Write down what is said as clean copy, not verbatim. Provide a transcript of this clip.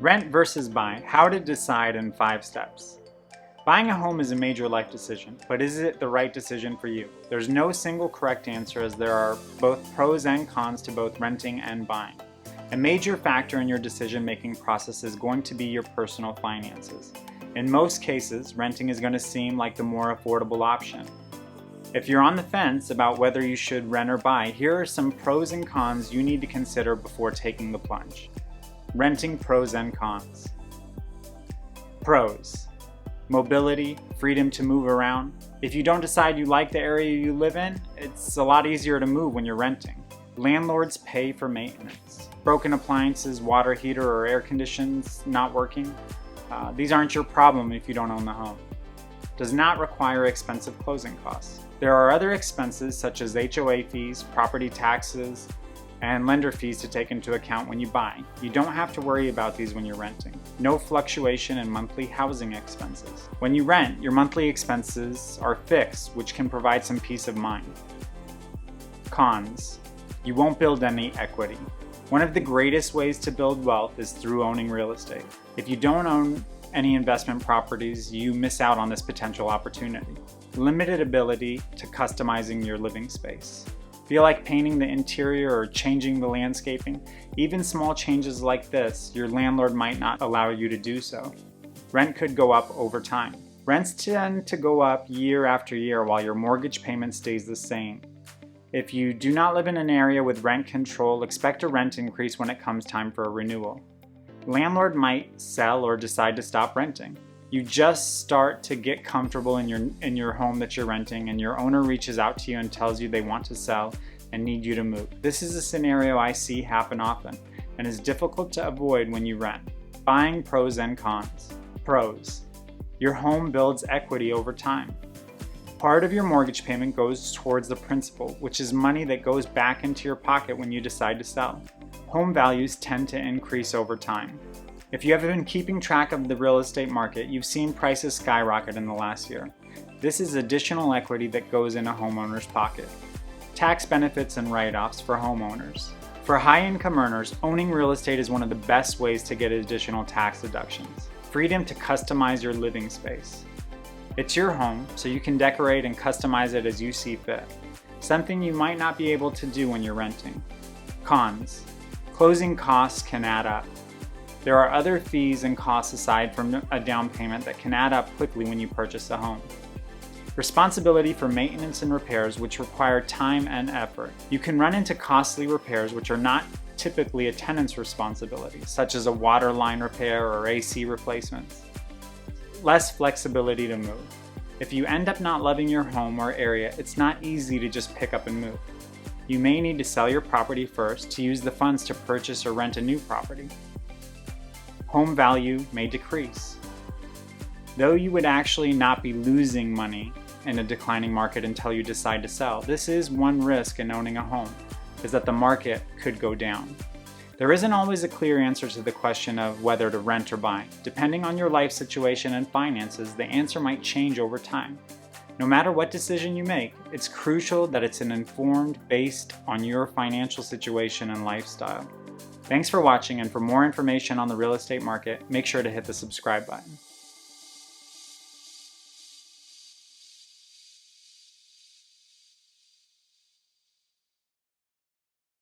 Rent versus buy, how to decide in 5 steps. Buying a home is a major life decision, but is it the right decision for you? There's no single correct answer, as there are both pros and cons to both renting and buying. A major factor in your decision-making process is going to be your personal finances. In most cases, renting is going to seem like the more affordable option. If you're on the fence about whether you should rent or buy, here are some pros and cons you need to consider before taking the plunge. Renting pros and cons. Pros: mobility, freedom to move around. If you don't decide you like the area you live in, it's a lot easier to move when you're renting. Landlords pay for maintenance. Broken appliances, water heater, or air conditions not working. These aren't your problem if you don't own the home. Does not require expensive closing costs. There are other expenses such as HOA fees, property taxes, and lender fees to take into account when you buy. You don't have to worry about these when you're renting. No fluctuation in monthly housing expenses. When you rent, your monthly expenses are fixed, which can provide some peace of mind. Cons: you won't build any equity. One of the greatest ways to build wealth is through owning real estate. If you don't own any investment properties, you miss out on this potential opportunity. Limited ability to customizing your living space. Feel like painting the interior or changing the landscaping? Even small changes like this, your landlord might not allow you to do so. Rent could go up over time. Rents tend to go up year after year while your mortgage payment stays the same. If you do not live in an area with rent control, expect a rent increase when it comes time for a renewal. Landlord might sell or decide to stop renting. You just start to get comfortable in your home that you're renting, and your owner reaches out to you and tells you they want to sell and need you to move. This is a scenario I see happen often and is difficult to avoid when you rent. Buying pros and cons. Pros: your home builds equity over time. Part of your mortgage payment goes towards the principal, which is money that goes back into your pocket when you decide to sell. Home values tend to increase over time. If you have been keeping track of the real estate market, you've seen prices skyrocket in the last year. This is additional equity that goes in a homeowner's pocket. Tax benefits and write-offs for homeowners. For high-income earners, owning real estate is one of the best ways to get additional tax deductions. Freedom to customize your living space. It's your home, so you can decorate and customize it as you see fit. Something you might not be able to do when you're renting. Cons: closing costs can add up. There are other fees and costs aside from a down payment that can add up quickly when you purchase a home. Responsibility for maintenance and repairs, which require time and effort. You can run into costly repairs which are not typically a tenant's responsibility, such as a water line repair or AC replacements. Less flexibility to move. If you end up not loving your home or area, it's not easy to just pick up and move. You may need to sell your property first to use the funds to purchase or rent a new property. Home value may decrease. Though you would actually not be losing money in a declining market until you decide to sell, this is one risk in owning a home, is that the market could go down. There isn't always a clear answer to the question of whether to rent or buy. Depending on your life situation and finances, the answer might change over time. No matter what decision you make, it's crucial that it's informed based on your financial situation and lifestyle. Thanks for watching, and for more information on the real estate market, make sure to hit the subscribe button.